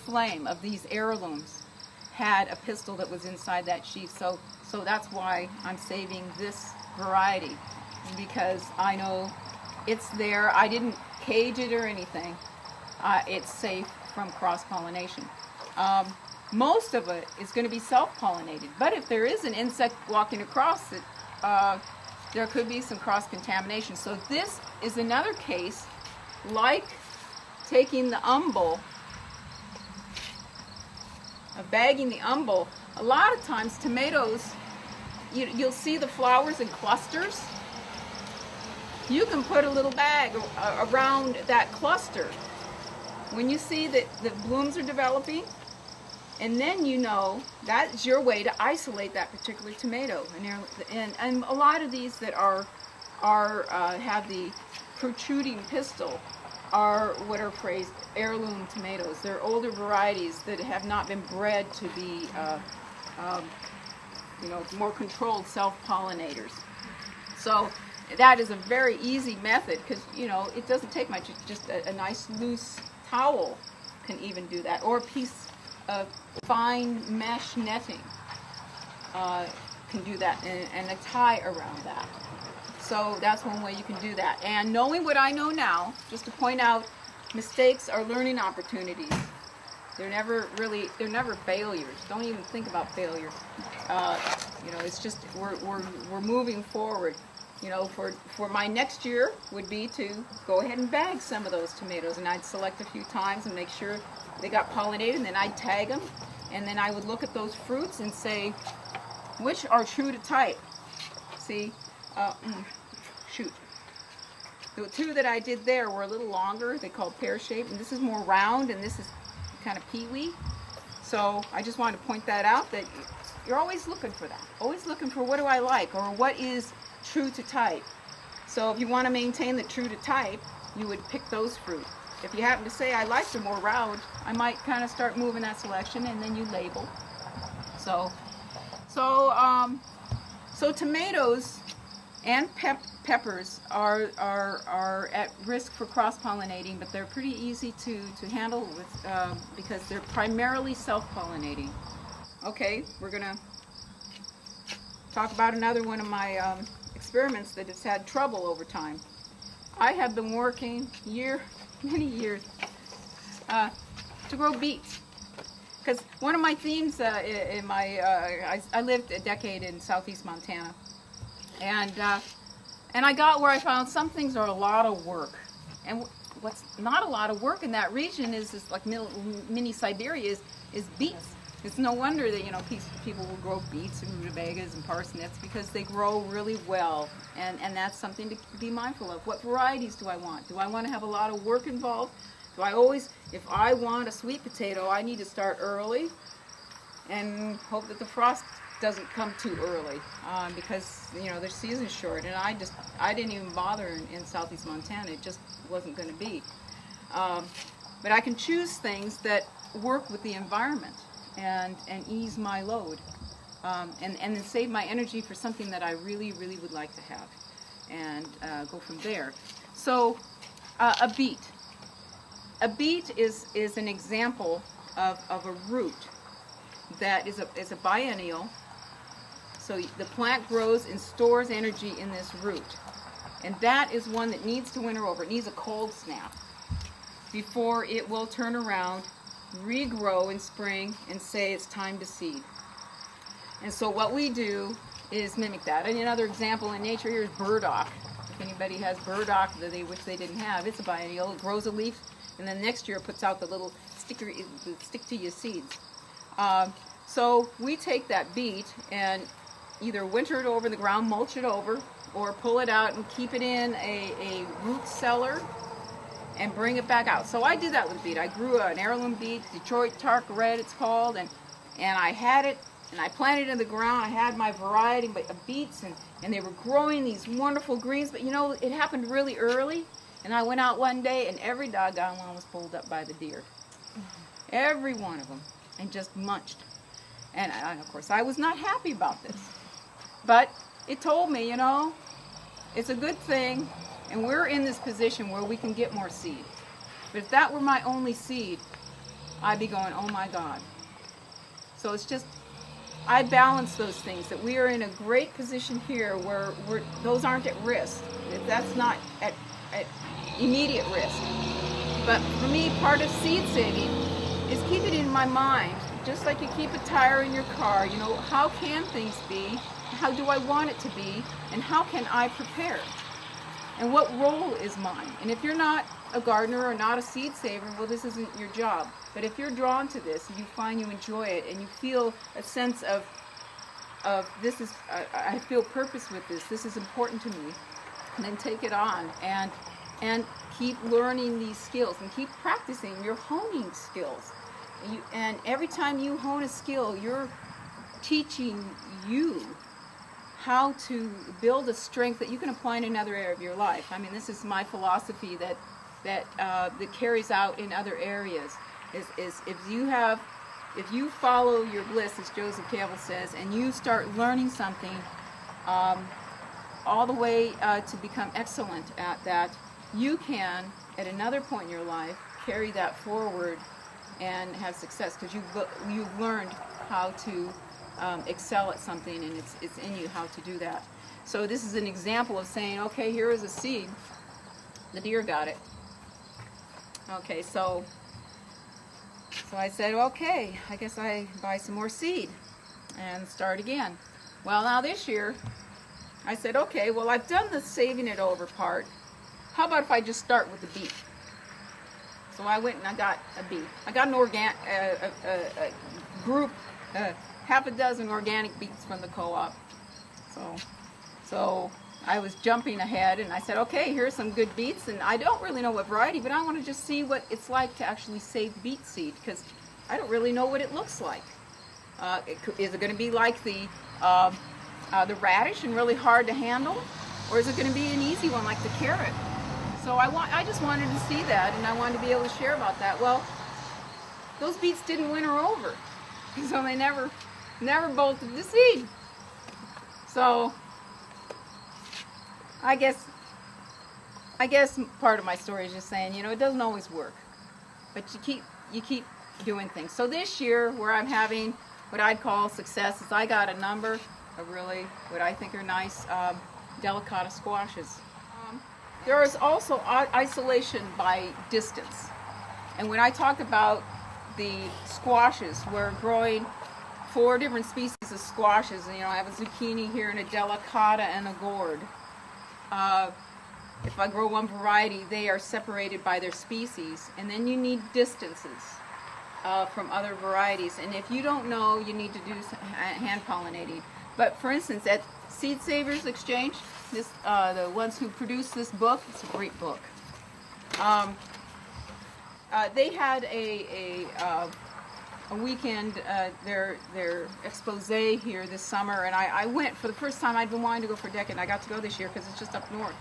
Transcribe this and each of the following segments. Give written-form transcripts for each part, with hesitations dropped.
flame of these heirlooms had a pistil that was inside that sheath. So that's why I'm saving this variety, because I know it's there. I didn't cage it or anything. It's safe from cross-pollination. Most of it is going to be self-pollinated, but if there is an insect walking across it, there could be some cross-contamination. So this is another case, like taking the umbel, bagging the umbel. A lot of times tomatoes, you'll see the flowers in clusters. You can put a little bag around that cluster when you see that the blooms are developing, and then you know that's your way to isolate that particular tomato. And a lot of these that have the protruding pistil are what are praised heirloom tomatoes. They're older varieties that have not been bred to be more controlled self-pollinators. So that is a very easy method, because it doesn't take much. It's just a nice loose towel can even do that, or a piece of fine mesh netting can do that, and a tie around that. So that's one way you can do that. And knowing what I know now, just to point out, mistakes are learning opportunities. They're never failures. Don't even think about failure. It's just we're moving forward. For my next year would be to go ahead and bag some of those tomatoes, and I'd select a few times and make sure they got pollinated, and then I'd tag them, and then I would look at those fruits and say, which are true to type. See, the two that I did there were a little longer. They called pear-shaped, and this is more round, and this is kind of peewee. So I just wanted to point that out, that you're always looking for that. Always looking for, what do I like, or what is true to type. So if you want to maintain the true to type, you would pick those fruit. If you happen to say, I like the more round, I might kind of start moving that selection, and then you label. So tomatoes and peppers are at risk for cross-pollinating, but they're pretty easy to handle because they're primarily self-pollinating. Okay, we're going to talk about another one of my experiments that has had trouble over time. I have been working many years to grow beets, because one of my themes in my I lived a decade in southeast Montana, and I got where I found some things are a lot of work, and what's not a lot of work in that region is like mini Siberia is beets. It's no wonder that people will grow beets and rutabagas and parsnips, because they grow really well, and that's something to be mindful of. What varieties do I want? Do I want to have a lot of work involved? Do I always, if I want a sweet potato, I need to start early and hope that the frost doesn't come too early, because their season's short, and I didn't even bother in southeast Montana. It just wasn't going to be. But I can choose things that work with the environment and ease my load, and then save my energy for something that I really, really would like to have, and go from there. So a beet. A beet is an example of a root that is a biennial. So the plant grows and stores energy in this root, and that is one that needs to winter over. It needs a cold snap before it will turn around, regrow in spring, and say it's time to seed. And so what we do is mimic that. And another example in nature here is burdock. If anybody has burdock that they wish they didn't have, it's a biennial. It grows a leaf, and then next year it puts out the little stick to your seeds. So we take that beet and either winter it over the ground, mulch it over, or pull it out and keep it in a root cellar and bring it back out. So I did that with beet. I grew an heirloom beet, Detroit Tark Red it's called, and I had it, and I planted it in the ground. I had my variety of beets, and they were growing these wonderful greens, but it happened really early, and I went out one day, and every doggone one was pulled up by the deer. Every one of them, and just munched. And of course, I was not happy about this. But it told me, it's a good thing, and we're in this position where we can get more seed. But if that were my only seed, I'd be going, oh my God. So it's just, I balance those things, that we are in a great position here where those aren't at risk. That's not at immediate risk. But for me, part of seed saving is keep it in my mind, just like you keep a tire in your car. You know, how can things be? How do I want it to be? And how can I prepare? And what role is mine? And if you're not a gardener or not a seed saver, well, this isn't your job. But if you're drawn to this, and you find you enjoy it, and you feel a sense of this is, I feel purpose with this, this is important to me, then take it on and keep learning these skills and keep practicing. You're honing skills. And every time you hone a skill, you're teaching you how to build a strength that you can apply in another area of your life. I mean, this is my philosophy that carries out in other areas. Is if you follow your bliss, as Joseph Campbell says, and you start learning something all the way to become excellent at that, you can, at another point in your life, carry that forward and have success, because you've learned how to excel at something, and it's in you how to do that. So this is an example of saying, okay, here is a seed. The deer got it. Okay, so I said, okay, I guess I buy some more seed and start again. Well, now this year, I said, okay, well, I've done the saving it over part. How about if I just start with the beet? So I went and I got a beet. I got a group, half a dozen organic beets from the co-op. So I was jumping ahead, and I said, okay, here's some good beets, and I don't really know what variety, but I want to just see what it's like to actually save beet seed, because I don't really know what it looks like. Is it going to be like the radish and really hard to handle, or is it going to be an easy one like the carrot? So I just wanted to see that, and I wanted to be able to share about that. Well, those beets didn't winter over, so they never bolted the seed. So I guess part of my story is just saying, you know, it doesn't always work, but you keep doing things. So this year, where I'm having what I'd call success, is I got a number of really what I think are nice delicata squashes. There is also isolation by distance, and when I talk about the squashes, we're growing 4 different species of squashes, and you know, I have a zucchini here and a delicata and a gourd. If I grow one variety, they are separated by their species, and then you need distances from other varieties. And if you don't know, you need to do hand pollinating. But for instance, at Seed Savers Exchange, the ones who produced this book, it's a great book. They had a weekend, their expose here this summer, and I went for the first time. I'd been wanting to go for a decade, and I got to go this year because it's just up north.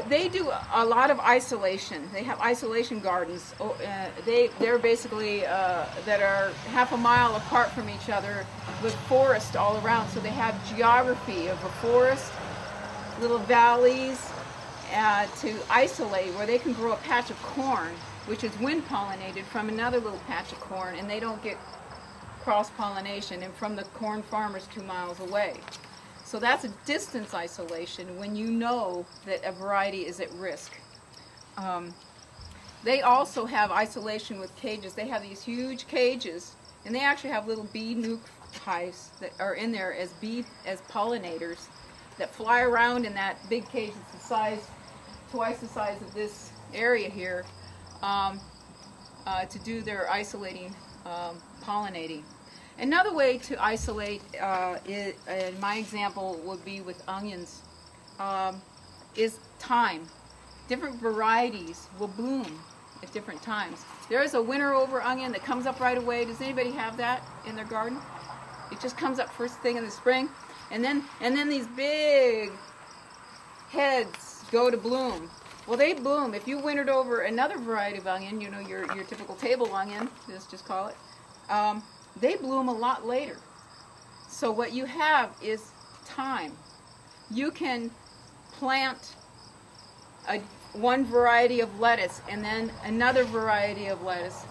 They do a lot of isolation. They have isolation gardens. They're basically that are half a mile apart from each other with forest all around. So they have geography of a forest, little valleys to isolate, where they can grow a patch of corn, which is wind pollinated from another little patch of corn, and they don't get cross-pollination, and from the corn farmers 2 miles away. So that's a distance isolation when you know that a variety is at risk. They also have isolation with cages. They have these huge cages, and they actually have little bee nuke hives that are in there as pollinators that fly around in that big cage. It's the size, twice the size of this area here, to do their isolating pollinating. Another way to isolate, in my example would be with onions, is time. Different varieties will bloom at different times. There is a winter over onion that comes up right away. Does anybody have that in their garden? It just comes up first thing in the spring, and then these big heads go to bloom. Well, they bloom. If you wintered over another variety of onion, you know, your typical table onion, let's just call it, they bloom a lot later. So what you have is time. You can plant one variety of lettuce and then another variety of lettuce,